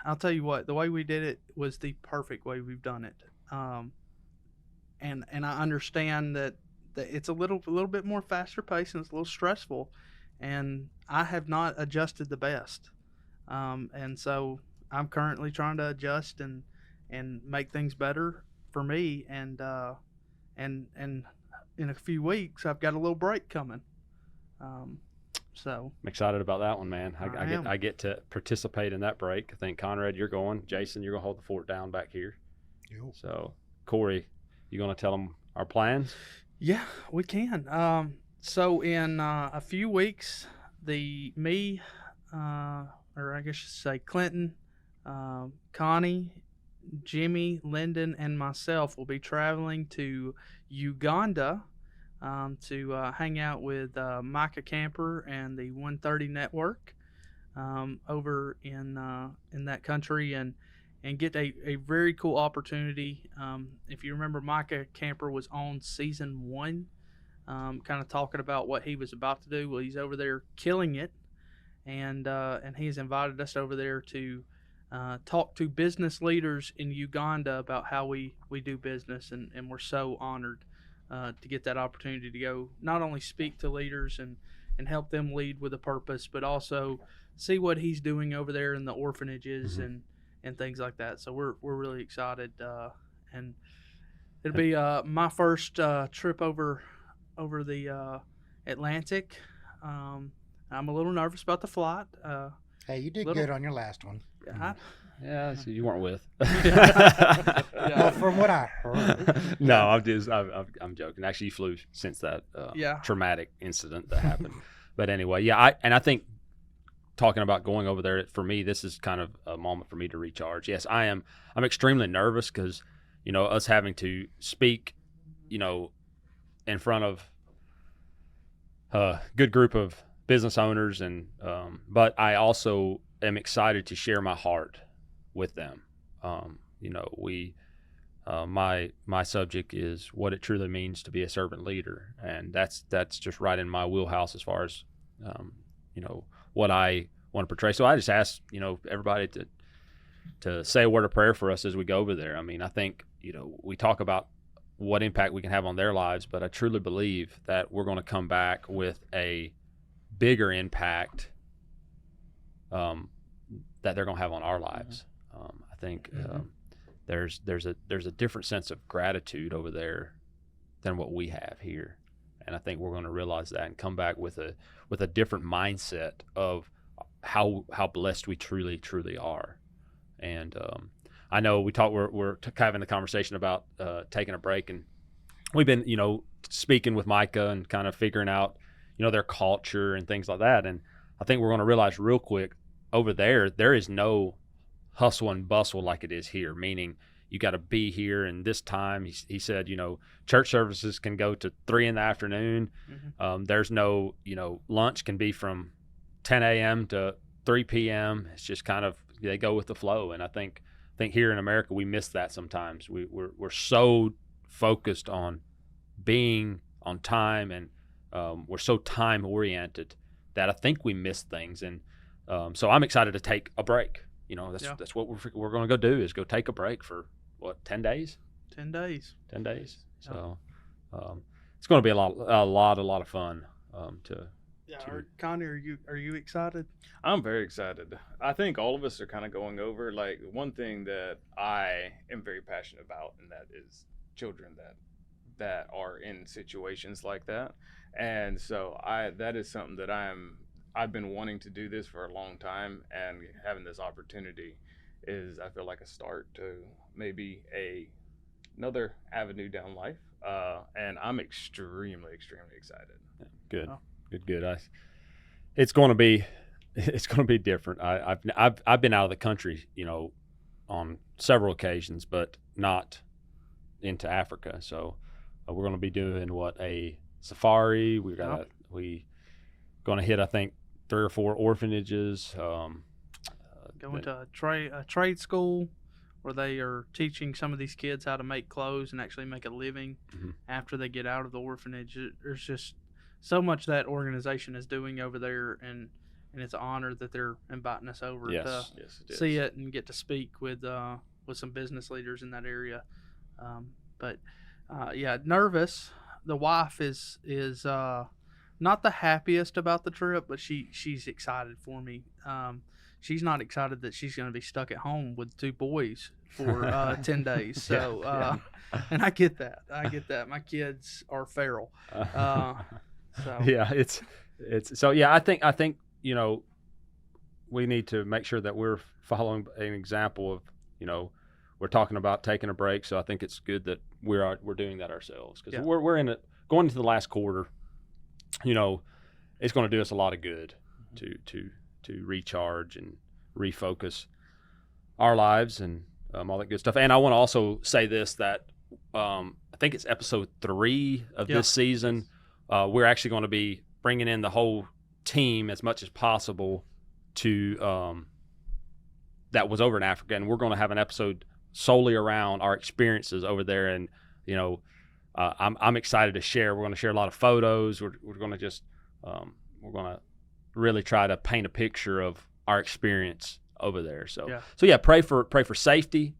I'll tell you what, the way we did it was the perfect way we've done it. And I understand that it's a little bit more faster paced and it's a little stressful, and I have not adjusted the best. And so I'm currently trying to adjust and make things better for me, and in a few weeks I've got a little break coming. So I'm excited about that one, man. I get to participate in that break. I think Conrad, you're going. Jason, you're gonna hold the fort down back here. Yo. So Cory, you gonna tell them our plans? Yeah, we can. So in a few weeks, or I guess you should say Clinton, Connie, Jimmy, Lyndon, and myself will be traveling to Uganda to hang out with Micah Camper and the 130 Network over in that country, and get a very cool opportunity. If you remember, Micah Camper was on season 1, kind of talking about what he was about to do. Well, he's over there killing it, and he's invited us over there to talk to business leaders in Uganda about how we do business, and we're so honored to get that opportunity to go not only speak to leaders and help them lead with a purpose, but also see what he's doing over there in the orphanages and things like that. So we're really excited, and it'll be my first trip over the Atlantic. I'm a little nervous about the flight. Hey, you did good on your last one. Yeah, so you weren't with. Well, from what I heard. No, I'm joking. Actually, you flew since that traumatic incident that happened. But anyway, yeah, I think talking about going over there, for me, this is kind of a moment for me to recharge. Yes, I'm extremely nervous because, you know, us having to speak, you know, in front of a good group of business owners, and but I also am excited to share my heart with them. You know, my subject is what it truly means to be a servant leader, and that's just right in my wheelhouse as far as you know, what I want to portray. So I just ask, you know, everybody to to say a word of prayer for us as we go over there. I mean, I think, you know, we talk about what impact we can have on their lives, but I truly believe that we're going to come back with a bigger impact that they're going to have on our lives. I think there's a different sense of gratitude over there than what we have here, and I think we're going to realize that and come back with a different mindset of how blessed we truly are. And I know we're having the conversation about taking a break, and we've been, you know, speaking with Micah and kind of figuring out, you know, their culture and things like that. And I think we're going to realize real quick over there is no hustle and bustle like it is here, meaning you got to be here. And this time he said, you know, church services can go to 3 p.m. There's no, you know, lunch can be from 10 a.m. to 3 p.m. It's just kind of, they go with the flow. And I think here in America, we miss that sometimes. We're so focused on being on time, and we're so time oriented that I think we miss things. And so I'm excited to take a break. You know, that's what we're going to go do, is go take a break for 10 days? 10 days. 10 days. So it's going to be a lot of fun Connie, are you excited? I'm very excited. I think all of us are kind of going over, like, one thing that I am very passionate about, and that is children that are in situations like that. And so that is something that I've been wanting to do this for a long time, and having this opportunity is, I feel like, a start to maybe another avenue down life. And I'm extremely excited. Good. Oh. Good. It's going to be different. I've been out of the country, you know, on several occasions, but not into Africa. So we're going to be doing a safari. We're going to hit, I think, 3 or 4 orphanages. Going to a trade school where they are teaching some of these kids how to make clothes and actually make a living after they get out of the orphanage. There's just so much that organization is doing over there, and it's an honor that they're inviting us over to see it and get to speak with some business leaders in that area. But nervous. The wife is not the happiest about the trip, but she's excited for me. She's not excited that she's going to be stuck at home with 2 boys for 10 days. So, and I get that. My kids are feral. So. Yeah, it's so yeah. I think you know, we need to make sure that we're following an example of, you know, we're talking about taking a break. So I think it's good that we're doing that ourselves, because we're in it going into the last quarter. You know, it's going to do us a lot of good to recharge and refocus our lives and all that good stuff. And I want to also say this, that I think it's episode 3 of this season. We're actually going to be bringing in the whole team as much as possible to that was over in Africa, and we're going to have an episode solely around our experiences over there. And you know, I'm excited to share. We're going to share a lot of photos. We're going to just we're going to really try to paint a picture of our experience over there. So pray for safety.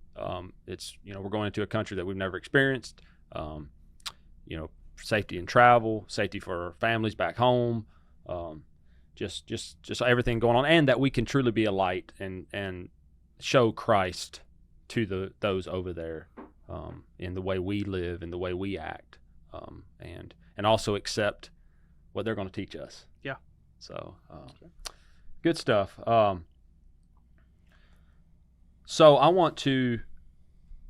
It's, you know, we're going into a country that we've never experienced. You know, safety in travel, safety for our families back home, just everything going on, and that we can truly be a light and show Christ to those over there, in the way we live, in the way we act, and also accept what they're going to teach us. Yeah. So good stuff. So I want to,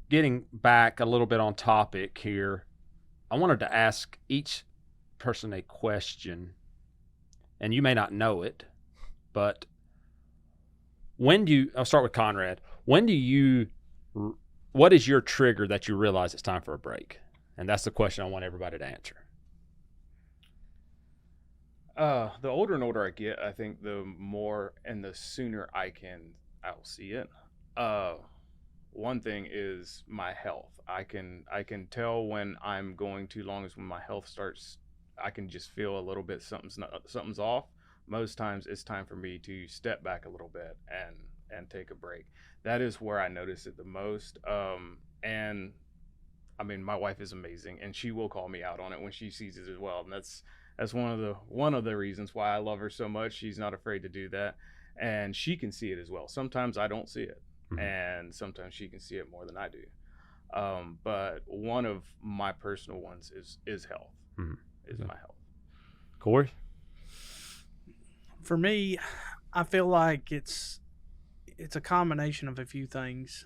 getting back a little bit on topic here, I wanted to ask each person a question, and you may not know it, but I'll start with Conrad. What is your trigger that you realize it's time for a break? And that's the question I want everybody to answer. The older and older I get, I think the more and the sooner I'll see it. One thing is my health. I can tell when I'm going too long, is when my health starts. I can just feel a little bit something's off. Most times it's time for me to step back a little bit and and take a break. That is where I notice it the most. And I mean, my wife is amazing, and she will call me out on it when she sees it as well. And that's one of the reasons why I love her so much. She's not afraid to do that, and she can see it as well. Sometimes I don't see it, and sometimes she can see it more than I do. But one of my personal ones is health. Is my health. Cory? For me, I feel like it's a combination of a few things.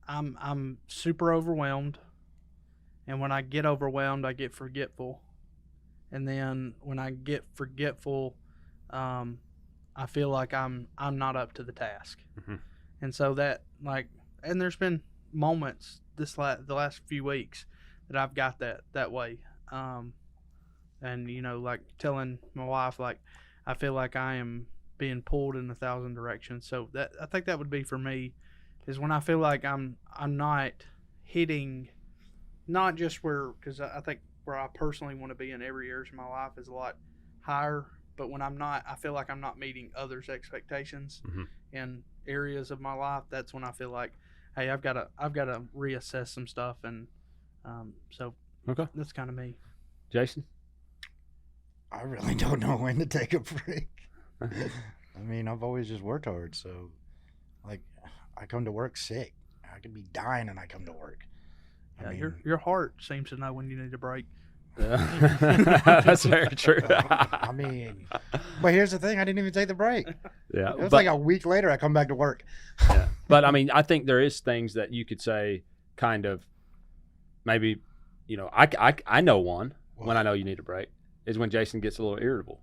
I'm super overwhelmed, and when I get overwhelmed, I get forgetful, and then when I get forgetful, I feel like I'm not up to the task, and so that and there's been moments the last few weeks that I've got that way, and like telling my wife I feel like I am being pulled in 1,000 directions. So that I think that would be for me, is when I feel like I'm not hitting, not just because I think where I personally want to be in every area of my life is a lot higher, but when I'm not, I feel like I'm not meeting others' expectations in areas of my life. That's when I feel like, hey, I've got to reassess some stuff, and so that's kind of me. Jason? I really don't know when to take a break. I mean, I've always just worked hard, so I come to work sick. I could be dying and I come to work. Yeah, your heart seems to know when you need a break. That's very true. I mean, but here's the thing: I didn't even take the break. Yeah, it was like a week later. I come back to work. Yeah, but I mean, I think there is things that you could say, kind of, maybe, I know one when I know you need a break is when Jason gets a little irritable.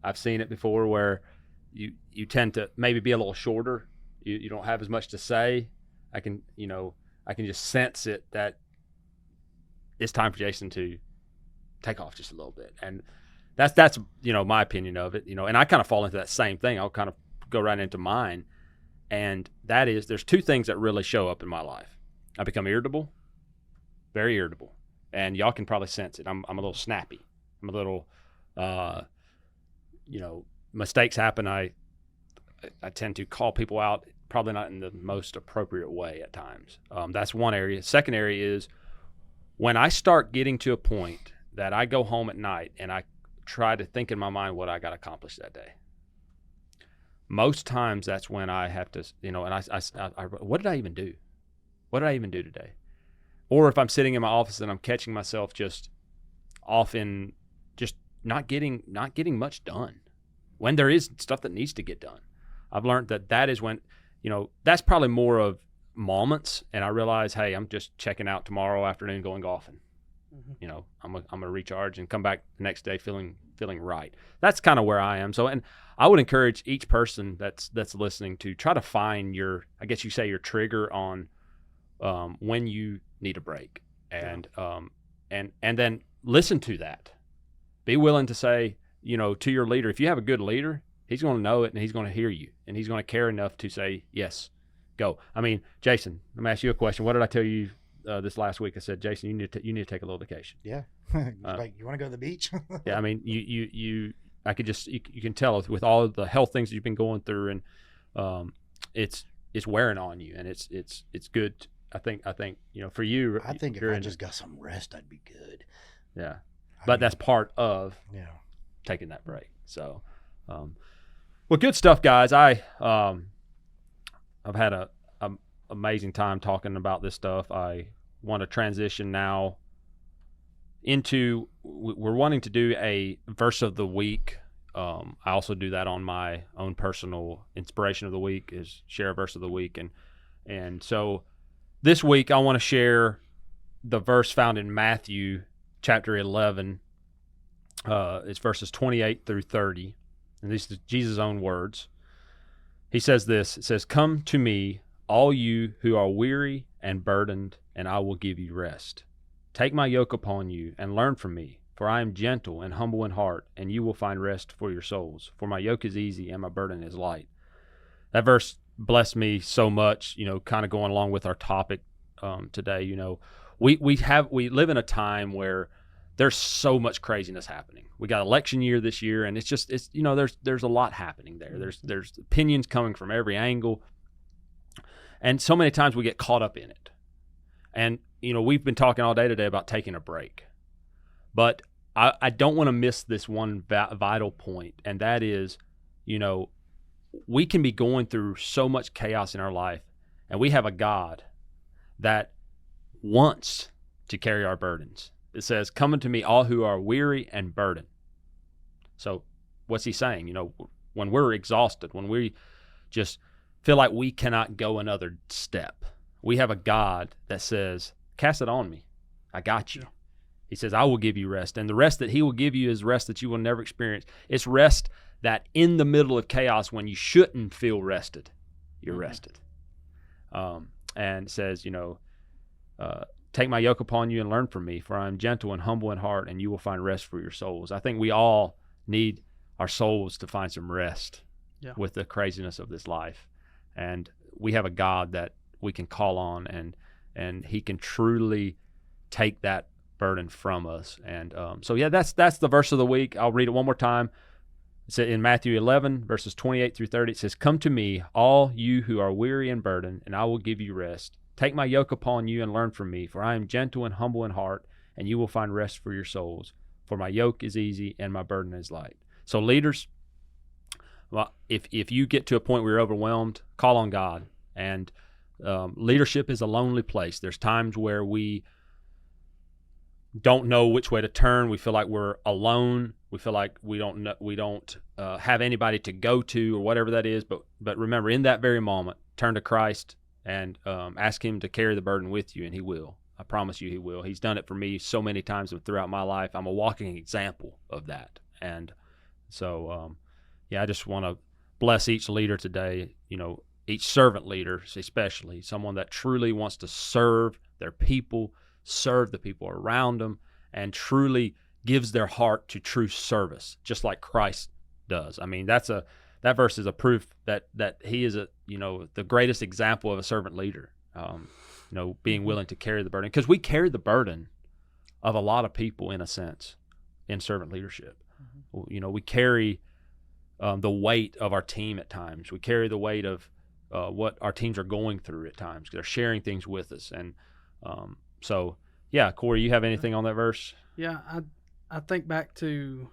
I've seen it before where you tend to maybe be a little shorter. You don't have as much to say. I can just sense it that it's time for Jason to take off just a little bit. And that's my opinion of it, and I kind of fall into that same thing. I'll kind of go right into mine. And that is, there's two things that really show up in my life. I become irritable, very irritable. And y'all can probably sense it. I'm a little snappy. I'm a little, mistakes happen. I tend to call people out, probably not in the most appropriate way at times. That's one area. Second area is when I start getting to a point that I go home at night and I try to think in my mind what I got accomplished that day. Most times that's when I have to, and I what did I even do? What did I even do today? Or if I'm sitting in my office and I'm catching myself just off in just not getting much done when there is stuff that needs to get done. I've learned that is when, that's probably more of moments, and I realize, hey, I'm just checking out tomorrow afternoon, going golfing. I'm gonna recharge and come back the next day feeling right. That's kind of where I am. So, and I would encourage each person that's listening to try to find your trigger on when you need a break, and then listen to that. Be willing to say, to your leader, if you have a good leader, he's going to know it and he's going to hear you and he's going to care enough to say, yes, go. I mean, Jason, let me ask you a question. What did I tell you this last week? I said, Jason, you need to take a little vacation. Yeah. You want to go to the beach? Yeah. I mean, you can tell with all the health things that you've been going through, and it's wearing on you, and it's good. I think for you, I think if I just got some rest, I'd be good. Yeah. But that's part of taking that break. So, well, good stuff, guys. I've had a amazing time talking about this stuff. I want to transition now into, we're wanting to do a verse of the week. I also do that on my own personal inspiration of the week, is share a verse of the week. And so this week I want to share the verse found in Matthew chapter 11. It's verses 28 through 30. And these are Jesus' own words. He says this. It says, "Come to me, all you who are weary and burdened, and I will give you rest. Take my yoke upon you and learn from me, for I am gentle and humble in heart, and you will find rest for your souls. For my yoke is easy and my burden is light." That verse blessed me so much, kind of going along with our topic today. We live in a time where there's so much craziness happening. We got election year this year, and it's there's a lot happening there. There's opinions coming from every angle, and so many times we get caught up in it. And we've been talking all day today about taking a break, but I don't want to miss this one vital point, and that is, we can be going through so much chaos in our life, and we have a God that wants to carry our burdens. It says, "Come unto me, all who are weary and burdened." So what's he saying? When we're exhausted, when we just feel like we cannot go another step, we have a God that says, "Cast it on me. I got you." Yeah. He says, "I will give you rest." And the rest that he will give you is rest that you will never experience. It's rest that in the middle of chaos, when you shouldn't feel rested, you're rested. And it says, "Take my yoke upon you and learn from me, for I am gentle and humble in heart, and you will find rest for your souls." I think we all need our souls to find some rest with the craziness of this life. And we have a God that we can call on, and he can truly take that burden from us. And that's the verse of the week. I'll read it one more time. It's in Matthew 11, verses 28 through 30. It says, "Come to me, all you who are weary and burdened, and I will give you rest. Take my yoke upon you and learn from me, for I am gentle and humble in heart, and you will find rest for your souls. For my yoke is easy and my burden is light." So leaders, well, if you get to a point where you're overwhelmed, call on God. And leadership is a lonely place. There's times where we don't know which way to turn. We feel like we're alone. We feel like we don't have anybody to go to, or whatever that is. But remember, in that very moment, turn to Christ and ask him to carry the burden with you, and he will. I promise you he will. He's done it for me so many times throughout my life. I'm a walking example of that. And so, I just want to bless each leader today, each servant leader, especially someone that truly wants to serve their people, serve the people around them, and truly gives their heart to true service, just like Christ does. I mean, that verse is a proof that he is the greatest example of a servant leader, being willing to carry the burden, because we carry the burden of a lot of people, in a sense, in servant leadership. Mm-hmm. We carry the weight of our team at times. We carry the weight of what our teams are going through at times. They're sharing things with us. And Cory, you have anything on that verse? Yeah, I think back to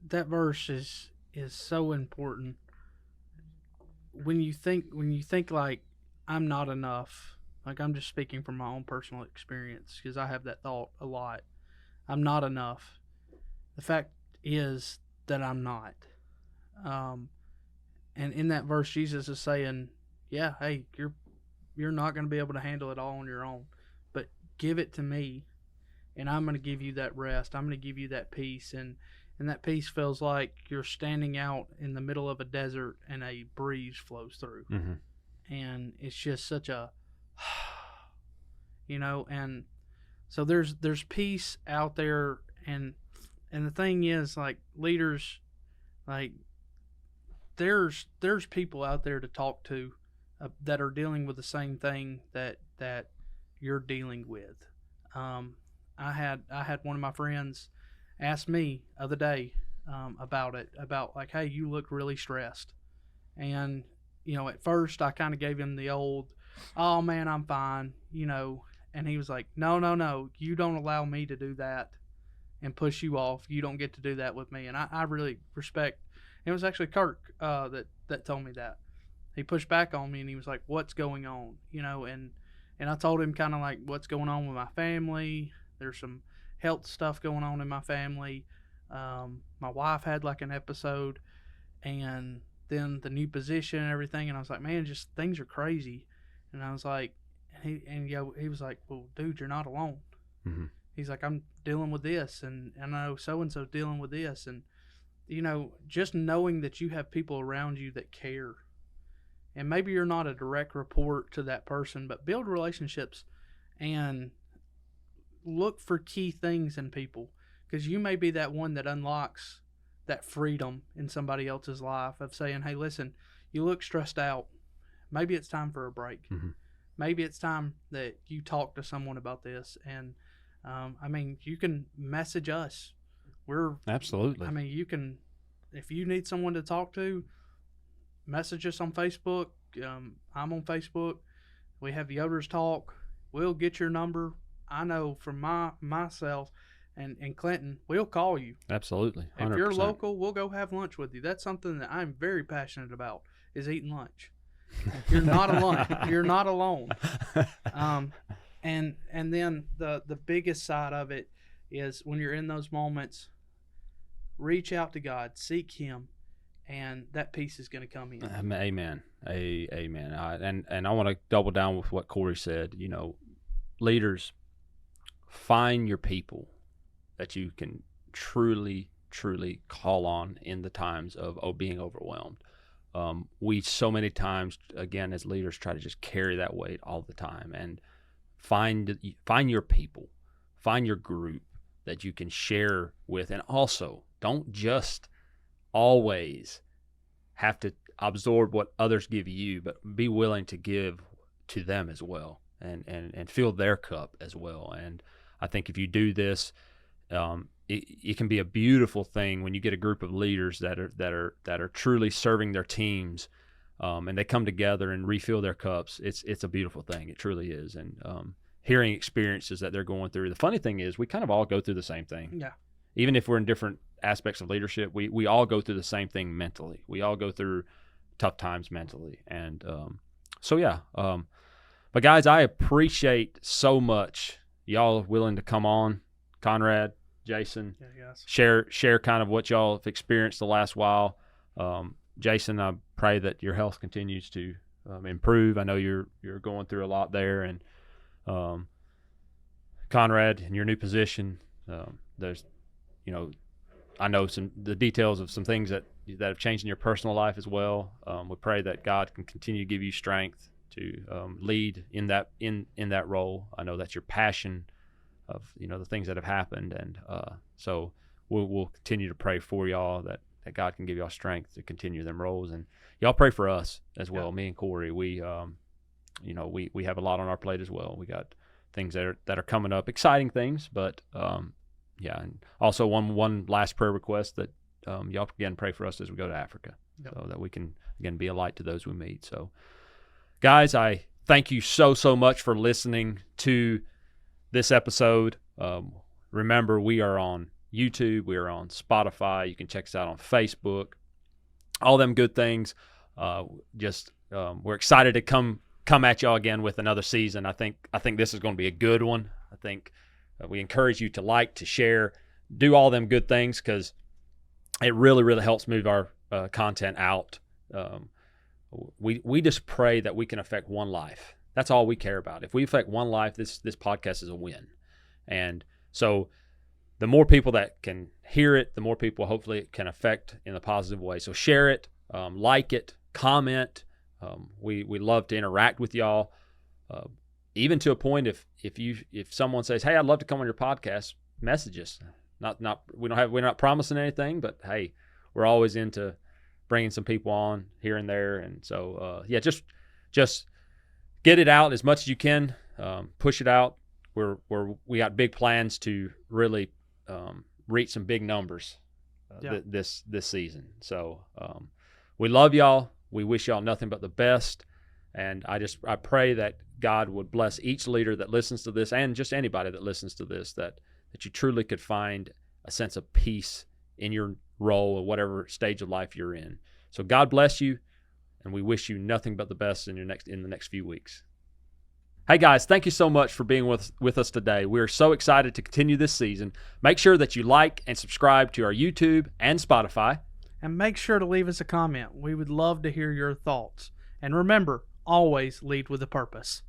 that verse is so important. When you think like, I'm not enough, like, I'm just speaking from my own personal experience, because I have that thought a lot. I'm not enough. The fact is that I'm not. And in that verse, Jesus is saying, yeah, hey, you're not going to be able to handle it all on your own, but give it to me, and I'm going to give you that rest. I'm going to give you that peace, and that peace feels like you're standing out in the middle of a desert and a breeze flows through. Mm-hmm. And it's just such a, and so there's peace out there. And the thing is, like, leaders, like, there's people out there to talk to that are dealing with the same thing that you're dealing with. I had one of my friends ask me the other day about like, hey, you look really stressed. And, at first I kind of gave him the old, oh man, I'm fine, and he was like, no, you don't allow me to do that and push you off. You don't get to do that with me. And I really respect, it was actually Kirk that told me that. He pushed back on me and he was like, what's going on? And I told him kind of like what's going on with my family. There's some health stuff going on in my family. My wife had like an episode, and then the new position and everything. And I was like, man, just things are crazy. And I was like, he was like, well, dude, you're not alone. Mm-hmm. He's like, I'm dealing with this, and I know so-and-so's dealing with this. And, just knowing that you have people around you that care. And maybe you're not a direct report to that person, but build relationships and look for key things in people, because you may be that one that unlocks that freedom in somebody else's life of saying, hey, listen, you look stressed out. Maybe it's time for a break. Mm-hmm. maybe it's time that you talk to someone about this. And I mean, you can message us. Absolutely. I mean, you can, if you need someone to talk to, message us on Facebook. I'm on Facebook. We have Yoders Talk. We'll get your number. I know from myself and Clinton, we'll call you. Absolutely. 100%. If you're local, we'll go have lunch with you. That's something that I'm very passionate about, is eating lunch. You're not alone. You're not alone. And then the biggest side of it is when you're in those moments, reach out to God, seek Him, and that peace is going to come in. Amen. Amen. And I want to double down with what Cory said. You know, leaders, find your people that you can truly call on in the times of being overwhelmed. We so many times, again, as leaders, try to just carry that weight all the time. And find your people, find your group that you can share with. And also, don't just always have to absorb what others give you, but be willing to give to them as well, and fill their cup as well. And I think if you do this, it can be a beautiful thing when you get a group of leaders that are truly serving their teams, and they come together and refill their cups. It's a beautiful thing. It truly is. And hearing experiences that they're going through. The funny thing is, we kind of all go through the same thing. Yeah. Even if we're in different aspects of leadership, we all go through the same thing mentally. We all go through tough times mentally. And but guys, I appreciate so much y'all willing to come on. Conrad, Jason, share kind of what y'all have experienced the last while. Jason, I pray that your health continues to improve. I know you're going through a lot there. And Conrad, in your new position, there's, I know the details of some things that have changed in your personal life as well. We pray that God can continue to give you strength to lead in that role. I know that's your passion of the things that have happened, and so we'll continue to pray for y'all that God can give y'all strength to continue them roles, and y'all pray for us as well. Yeah. Me and Cory, we have a lot on our plate as well. We got things that are coming up, exciting things, but and also one last prayer request that y'all again pray for us as we go to Africa, so that we can again be a light to those we meet. So, guys, I thank you so much for listening to this episode. Remember, we are on YouTube, we are on Spotify. You can check us out on Facebook. All them good things. We're excited to come at y'all again with another season. I think this is going to be a good one. I think we encourage you to like, to share, do all them good things, because it really helps move our content out. We just pray that we can affect one life. That's all we care about. If we affect one life, this podcast is a win. And so the more people that can hear it, the more people hopefully it can affect in a positive way. So share it, like it, comment. We love to interact with y'all. Even to a point, if someone says, "Hey, I'd love to come on your podcast," message us. We're not promising anything, but hey, we're always into bringing some people on here and there. And so just get it out as much as you can. Push it out. We got big plans to really reach some big numbers this season. So we love y'all. We wish y'all nothing but the best. And I pray that God would bless each leader that listens to this, and just anybody that listens to this, that you truly could find a sense of peace in your role or whatever stage of life you're in. So God bless you, and we wish you nothing but the best in the next few weeks. Hey guys, thank you so much for being with us today. We are so excited to continue this season. Make sure that you like and subscribe to our YouTube and Spotify. And make sure to leave us a comment. We would love to hear your thoughts. And remember, always lead with a purpose.